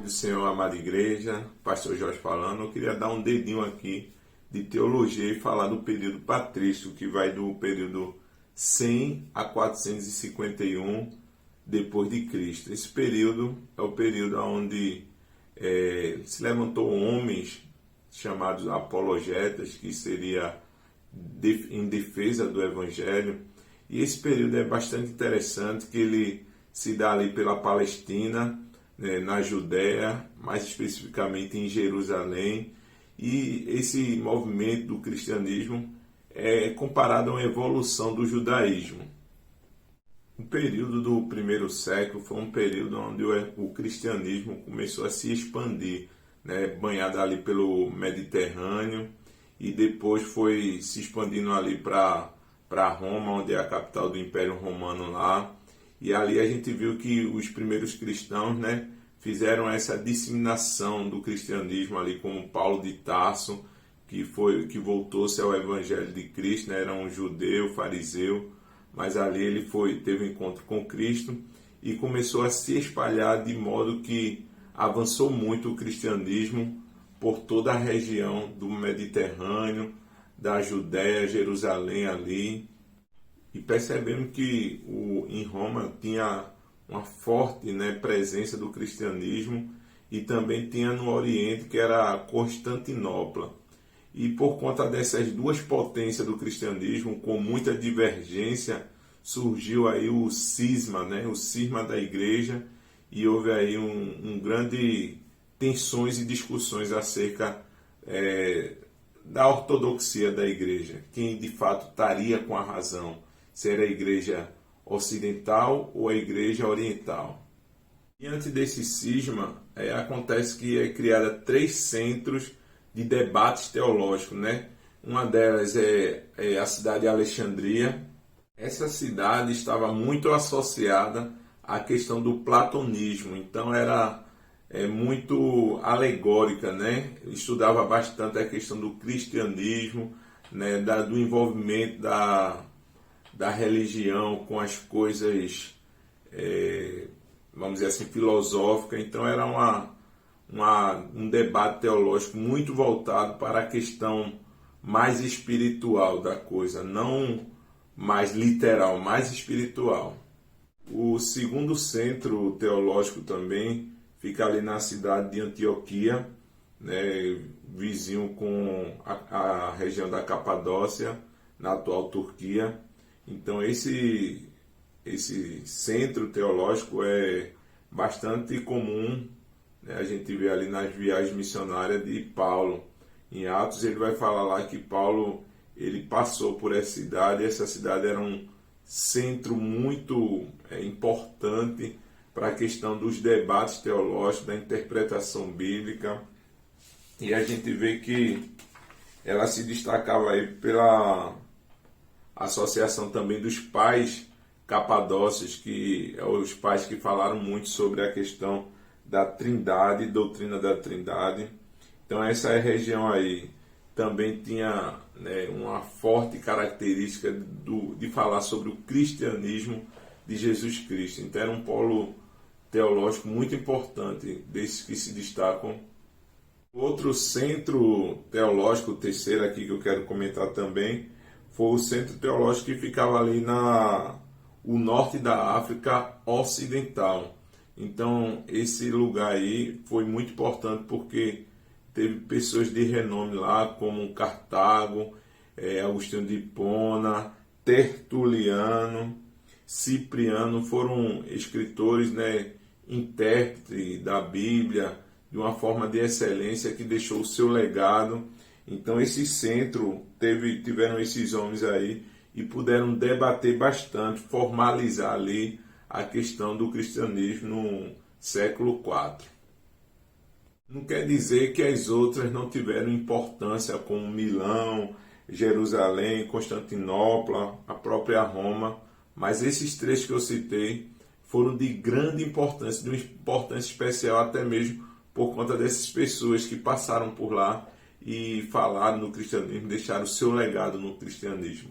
do Senhor, amada igreja, pastor Jorge falando. Eu queria dar um dedinho aqui de teologia e falar do período patrístico, que vai do período 100 a 451 depois de Cristo. Esse período é o período onde se levantou homens chamados apologetas, que seria em defesa do Evangelho. E esse período é bastante interessante, que ele se dá ali pela Palestina, na Judéia, mais especificamente em Jerusalém, e esse movimento do cristianismo é comparado a uma evolução do judaísmo. O período do primeiro século foi um período onde o cristianismo começou a se expandir, banhado ali pelo Mediterrâneo, e depois foi se expandindo ali para Roma, onde é a capital do Império Romano lá. E ali a gente viu que os primeiros cristãos, fizeram essa disseminação do cristianismo ali, como Paulo de Tarso, que voltou-se ao Evangelho de Cristo, era um judeu, fariseu, mas ali ele teve um encontro com Cristo e começou a se espalhar, de modo que avançou muito o cristianismo por toda a região do Mediterrâneo, da Judéia, Jerusalém ali. E percebemos que em Roma tinha uma forte presença do cristianismo, e também tinha no Oriente, que era Constantinopla. E por conta dessas duas potências do cristianismo, com muita divergência, surgiu aí o cisma, o cisma da igreja, e houve aí um grande tensões e discussões acerca da ortodoxia da igreja, quem de fato estaria com a razão, se era a igreja ocidental ou a igreja oriental. Diante desse cisma, acontece que é criada 3 centros de debates teológicos, Uma delas é a cidade de Alexandria. Essa cidade estava muito associada à questão do platonismo, então era muito alegórica, Estudava bastante a questão do cristianismo, do envolvimento da religião com as coisas, vamos dizer assim, filosóficas. Então era um debate teológico muito voltado para a questão mais espiritual da coisa, não mais literal, mais espiritual. O segundo centro teológico também fica ali na cidade de Antioquia, vizinho com a região da Capadócia, na atual Turquia. Então esse centro teológico é bastante comum, a gente vê ali nas viagens missionárias de Paulo. Em Atos ele vai falar lá que Paulo ele passou por essa cidade, e essa cidade era um centro muito importante para a questão dos debates teológicos, da interpretação bíblica, e a gente vê que ela se destacava aí pela associação também dos pais capadócios, que é os pais que falaram muito sobre a questão da trindade, doutrina da trindade. Então essa região aí também tinha uma forte característica de falar sobre o cristianismo de Jesus Cristo. Então era um polo teológico muito importante, desses que se destacam. Outro centro teológico, o terceiro aqui que eu quero comentar também, foi o centro teológico que ficava ali o norte da África Ocidental. Então esse lugar aí foi muito importante, porque teve pessoas de renome lá, como Cartago, Agostinho de Hipona, Tertuliano, Cipriano, foram escritores, intérpretes da Bíblia de uma forma de excelência, que deixou o seu legado. Então esse centro tiveram esses homens aí e puderam debater bastante, formalizar ali a questão do cristianismo no século IV. Não quer dizer que as outras não tiveram importância, como Milão, Jerusalém, Constantinopla, a própria Roma, mas esses 3 que eu citei foram de grande importância, de uma importância especial, até mesmo por conta dessas pessoas que passaram por lá e falaram no cristianismo, deixaram o seu legado no cristianismo.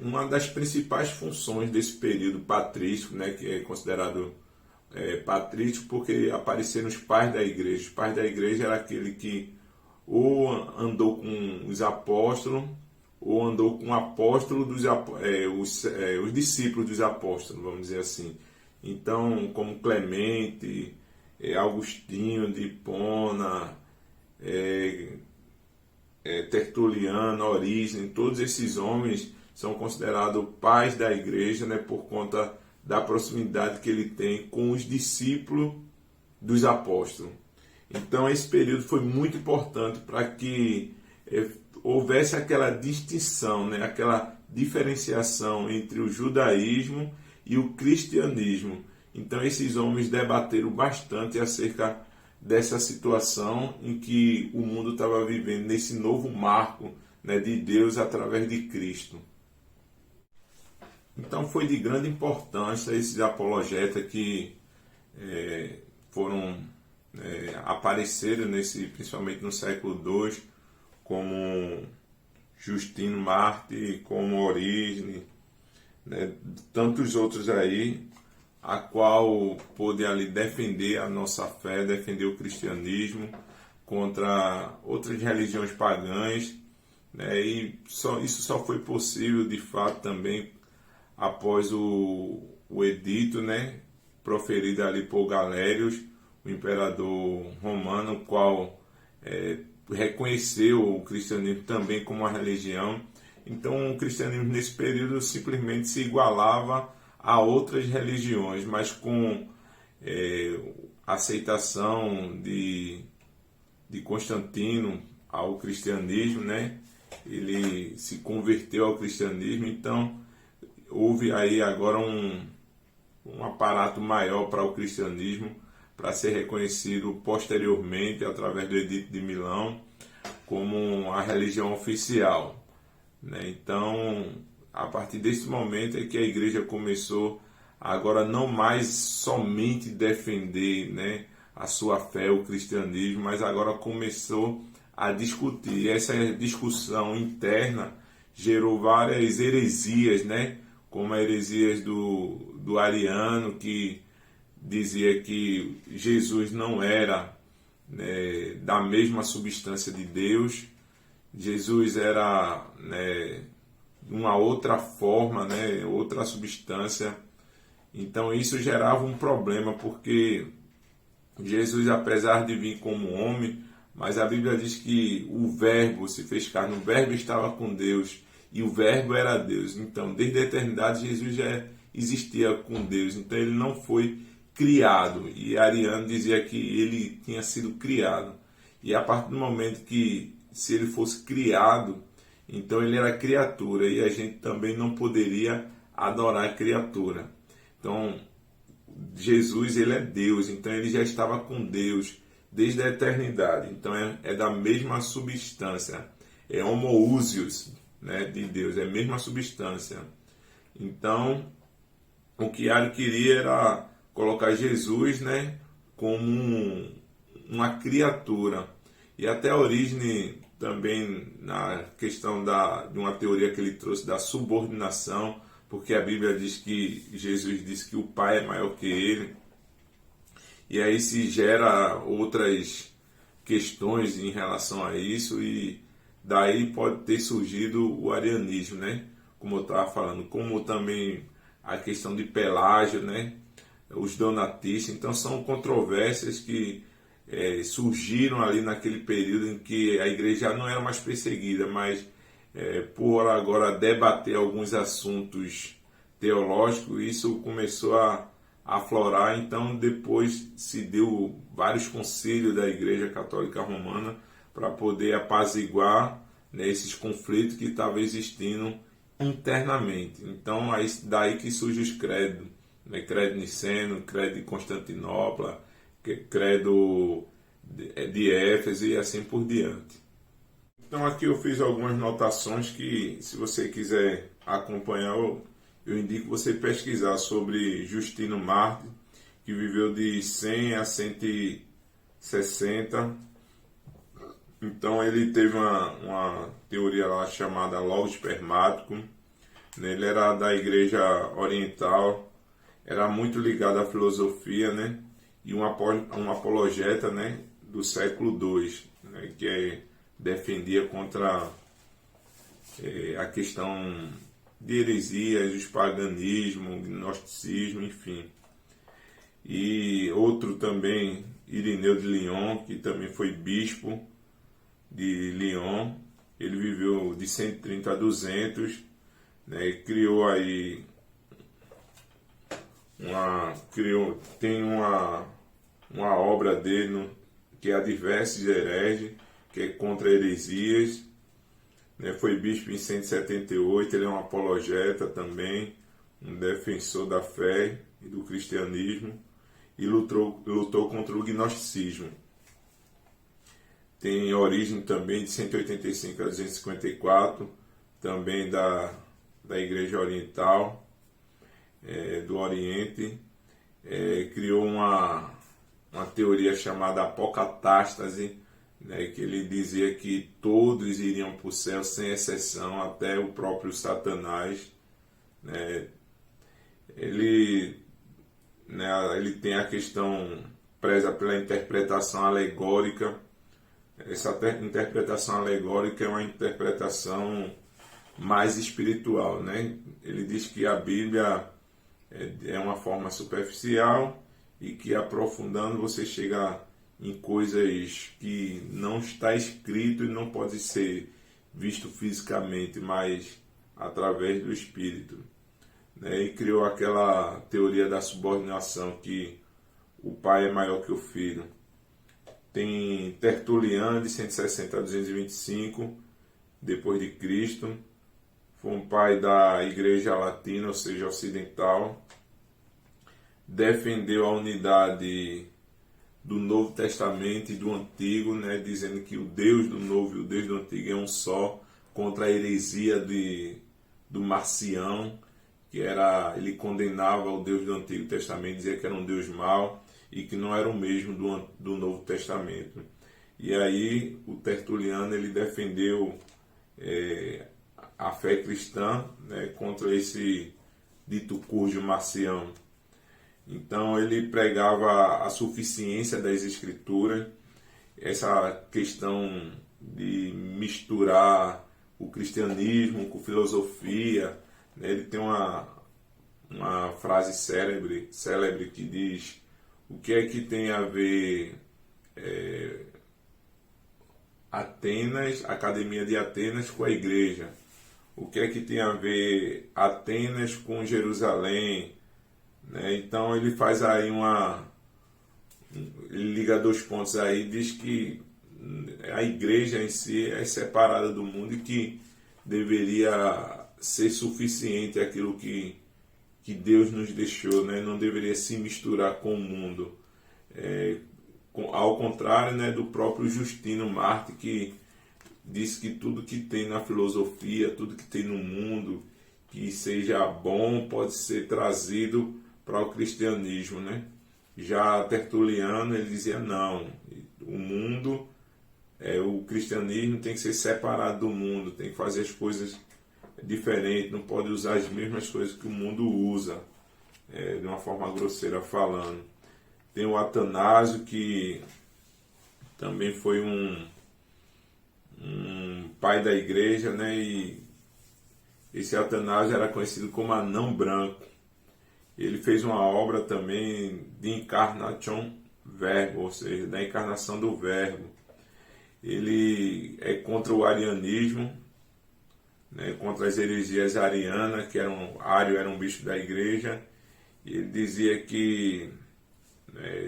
Uma das principais funções desse período patrístico, que é considerado patrístico porque apareceram os pais da igreja. Os pais da igreja era aquele que ou andou com os apóstolos ou andou com o apóstolo os discípulos dos apóstolos, vamos dizer assim. Então, como Clemente, Agostinho de Hipona, Tertuliano, Orígenes, todos esses homens são considerados pais da igreja, né, por conta da proximidade que ele tem com os discípulos dos apóstolos. Então esse período foi muito importante para que houvesse aquela distinção, né, aquela diferenciação entre o judaísmo e o cristianismo. Então esses homens debateram bastante acerca dessa situação em que o mundo estava vivendo, nesse novo marco, né, de Deus através de Cristo. Então foi de grande importância esses apologetas que apareceram principalmente no século II, como Justino Mártir, como Orígenes, né, tantos outros aí, a qual pôde ali defender a nossa fé, defender o cristianismo contra outras religiões pagãs, né, e isso só foi possível de fato também após o edito, né, proferido ali por Galérios, o imperador romano, o qual reconheceu o cristianismo também como uma religião. Então o cristianismo nesse período simplesmente se igualava a outras religiões, mas com a aceitação de Constantino ao cristianismo, né, ele se converteu ao cristianismo. Então houve aí agora um aparato maior para o cristianismo, para ser reconhecido posteriormente, através do Edito de Milão, como a religião oficial, né? Então, a partir desse momento é que a igreja começou agora não mais somente defender, né, a sua fé, o cristianismo, mas agora começou a discutir. E essa discussão interna gerou várias heresias, né? Como a heresias do ariano, que dizia que Jesus não era, né, da mesma substância de Deus. Jesus era, né, uma outra forma, né, outra substância. Então isso gerava um problema, porque Jesus, apesar de vir como homem, mas a Bíblia diz que o Verbo se fez carne, o Verbo estava com Deus e o Verbo era Deus. Então, desde a eternidade, Jesus já existia com Deus. Então, ele não foi criado. E Ariano dizia que ele tinha sido criado. E a partir do momento que, se ele fosse criado, então ele era criatura. E a gente também não poderia adorar a criatura. Então, Jesus, ele é Deus. Então, ele já estava com Deus desde a eternidade. Então, é da mesma substância. É homoousios, né, de Deus, é a mesma substância. Então, o que Ariano queria era colocar Jesus, né, como uma criatura. E até Orígenes também, na questão de uma teoria que ele trouxe da subordinação, porque a Bíblia diz que Jesus disse que o Pai é maior que ele. E aí se gera outras questões em relação a isso, e daí pode ter surgido o arianismo, né? Como eu estava falando, como também a questão de Pelágio, né? Os donatistas. Então são controvérsias que surgiram ali naquele período em que a igreja já não era mais perseguida, mas por agora debater alguns assuntos teológicos, isso começou a aflorar. Então depois se deu vários conselhos da Igreja Católica Romana para poder apaziguar, né, esses conflitos que estavam existindo internamente. Então daí que surge os credos, né, credo niceno, credo de Constantinopla, credo de Éfeso e assim por diante. Então aqui eu fiz algumas notações que, se você quiser acompanhar, eu indico você pesquisar sobre Justino Mártir, que viveu de 100 a 160. Então ele teve uma teoria lá chamada Logos Spermático, né? Ele era da igreja oriental, era muito ligado à filosofia, né? E um apologeta, né, do século II, né, que defendia contra a questão de heresias, os paganismo, gnosticismo, enfim. E outro também, Irineu de Lyon, que também foi bispo de Lyon. Ele viveu de 130 a 200, né, e criou aí tem uma obra dele que é Adversos Hereges, que é contra heresias, né? Foi bispo em 178, ele é um apologeta também, um defensor da fé e do cristianismo, e lutou contra o gnosticismo. Tem origem também de 185 a 254, também da Igreja Oriental, do Oriente. Criou uma teoria chamada apocatástase, né, que ele dizia que todos iriam para o céu sem exceção, até o próprio Satanás, né. Ele tem a questão, preza pela interpretação alegórica. Essa interpretação alegórica é uma interpretação mais espiritual, né? Ele diz que a Bíblia é uma forma superficial e que aprofundando você chega em coisas que não está escrito e não pode ser visto fisicamente, mas através do Espírito, né? E criou aquela teoria da subordinação, que o pai é maior que o filho. Tem Tertuliano, de 160 a 225 depois de Cristo. Foi um pai da Igreja Latina, ou seja, ocidental. Defendeu a unidade do Novo Testamento e do Antigo, né, dizendo que o Deus do Novo e o Deus do Antigo é um só, contra a heresia do Marcião, que ele condenava o Deus do Antigo Testamento, dizia que era um Deus mau e que não era o mesmo do Novo Testamento. E aí o Tertuliano ele defendeu a fé cristã, né, contra esse dito curjo marcião. Então ele pregava a suficiência das Escrituras, essa questão de misturar o cristianismo com filosofia, né? Ele tem uma frase célebre que diz: o que é que tem a ver Atenas, a Academia de Atenas, com a igreja? O que é que tem a ver Atenas com Jerusalém? Né? Então ele faz aí ele liga dois pontos aí, diz que a igreja em si é separada do mundo e que deveria ser suficiente aquilo que Deus nos deixou, né? Não deveria se misturar com o mundo. Ao contrário, né, do próprio Justino Mártir, que diz que tudo que tem na filosofia, tudo que tem no mundo, que seja bom, pode ser trazido para o cristianismo, né? Já Tertuliano, ele dizia não, o mundo, o cristianismo tem que ser separado do mundo, tem que fazer as coisas diferentes, não pode usar as mesmas coisas que o mundo usa, de uma forma grosseira falando. Tem o Atanásio, que também foi um pai da igreja, né? E esse Atanásio era conhecido como Anão Branco. Ele fez uma obra também de Incarnation Verbo, ou seja, da encarnação do Verbo. Ele é contra o arianismo, né, contra as heresias arianas, que Ário era um bispo da igreja, e ele dizia que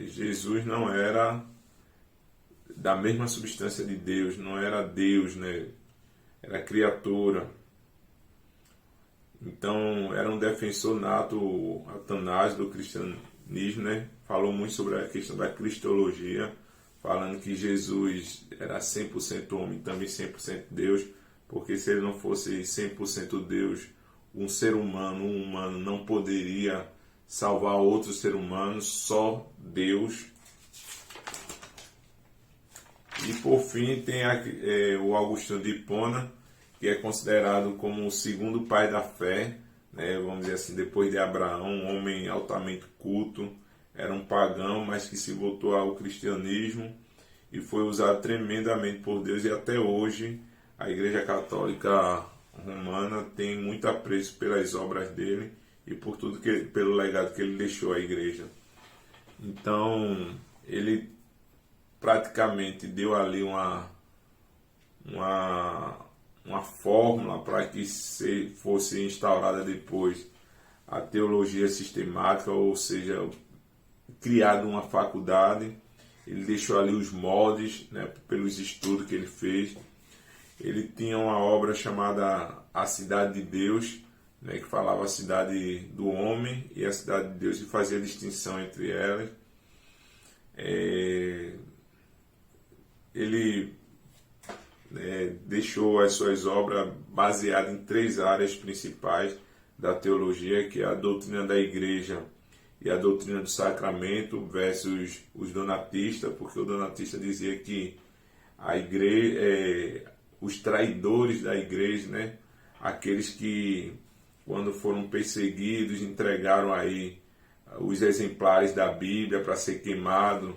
Jesus não era da mesma substância de Deus, não era Deus, né, era criatura. Então era um defensor nato, Atanásio, do cristianismo, né? Falou muito sobre a questão da cristologia, falando que Jesus era 100% homem, também 100% Deus, porque se ele não fosse 100% Deus, um humano não poderia salvar outro ser humano, só Deus. E por fim tem o Agostinho de Hipona, que é considerado como o segundo pai da fé, né, vamos dizer assim, depois de Abraão, um homem altamente culto, era um pagão, mas que se voltou ao cristianismo e foi usado tremendamente por Deus, e até hoje a Igreja Católica Romana tem muito apreço pelas obras dele e por tudo pelo legado que ele deixou à Igreja. Então ele praticamente deu ali uma fórmula para que fosse instaurada depois a teologia sistemática, ou seja, criado uma faculdade. Ele deixou ali os moldes, né, pelos estudos que ele fez. Ele tinha uma obra chamada A Cidade de Deus, né, que falava a cidade do homem e a cidade de Deus, e fazia distinção entre elas. Ele deixou as suas obras baseadas em 3 áreas principais da teologia, que é a doutrina da igreja e a doutrina do sacramento versus os donatistas, porque o donatista dizia que a igreja, os traidores da igreja, né, aqueles que quando foram perseguidos entregaram aí os exemplares da Bíblia para ser queimado,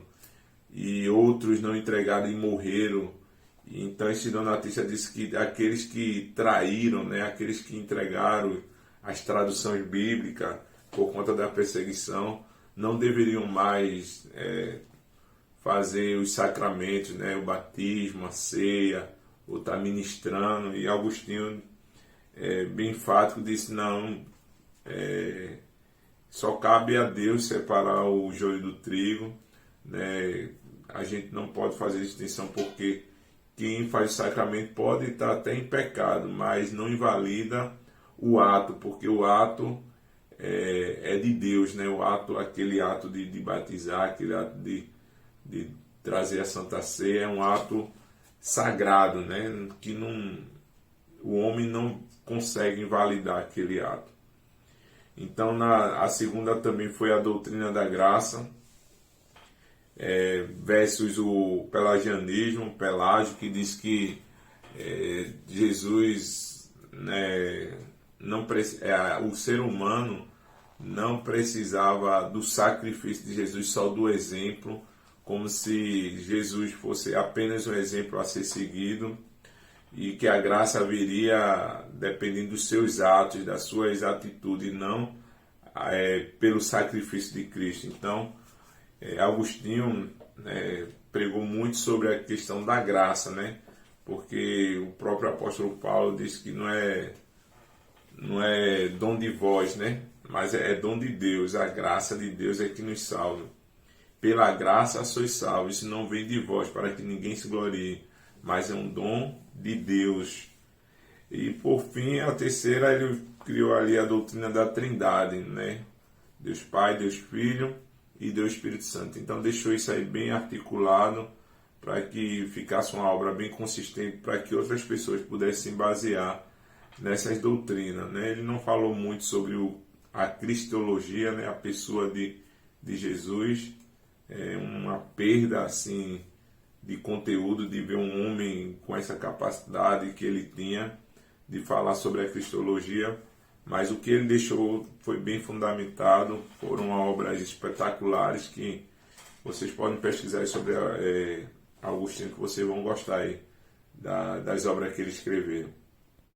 e outros não entregaram e morreram. Então esse donatista disse que aqueles que traíram, né, aqueles que entregaram as traduções bíblicas por conta da perseguição, não deveriam mais fazer os sacramentos, né, o batismo, a ceia, ou estar ministrando. E Agostinho, bem enfático, disse: não, só cabe a Deus separar o joio do trigo, né? A gente não pode fazer distinção, porque quem faz o sacramento pode estar até em pecado, mas não invalida o ato, porque o ato é de Deus, né? O ato, aquele ato de batizar, aquele ato de trazer a Santa Ceia, é um ato sagrado, né? Que o homem não consegue invalidar aquele ato. Então, a segunda também foi a doutrina da graça, versus o pelagianismo, Pelágio, que diz que Jesus, né, o ser humano não precisava do sacrifício de Jesus, só do exemplo, como se Jesus fosse apenas um exemplo a ser seguido, e que a graça viria dependendo dos seus atos, das suas atitudes, não pelo sacrifício de Cristo. Então, Agostinho pregou muito sobre a questão da graça, né? Porque o próprio apóstolo Paulo diz que não é dom de vós, né? Mas é dom de Deus. A graça de Deus é que nos salva. Pela graça sois salvos, isso não vem de vós, para que ninguém se glorie, mas é um dom de Deus. E por fim, a terceira, ele criou ali a doutrina da Trindade, né? Deus Pai, Deus Filho e Deus Espírito Santo. Então deixou isso aí bem articulado, para que ficasse uma obra bem consistente, para que outras pessoas pudessem basear nessas doutrinas, né? Ele não falou muito sobre a cristologia, né? A pessoa de Jesus. Uma perda assim de conteúdo, de ver um homem com essa capacidade que ele tinha de falar sobre a cristologia, mas o que ele deixou foi bem fundamentado. Foram obras espetaculares que vocês podem pesquisar sobre Agostinho, que vocês vão gostar aí das obras que ele escreveu.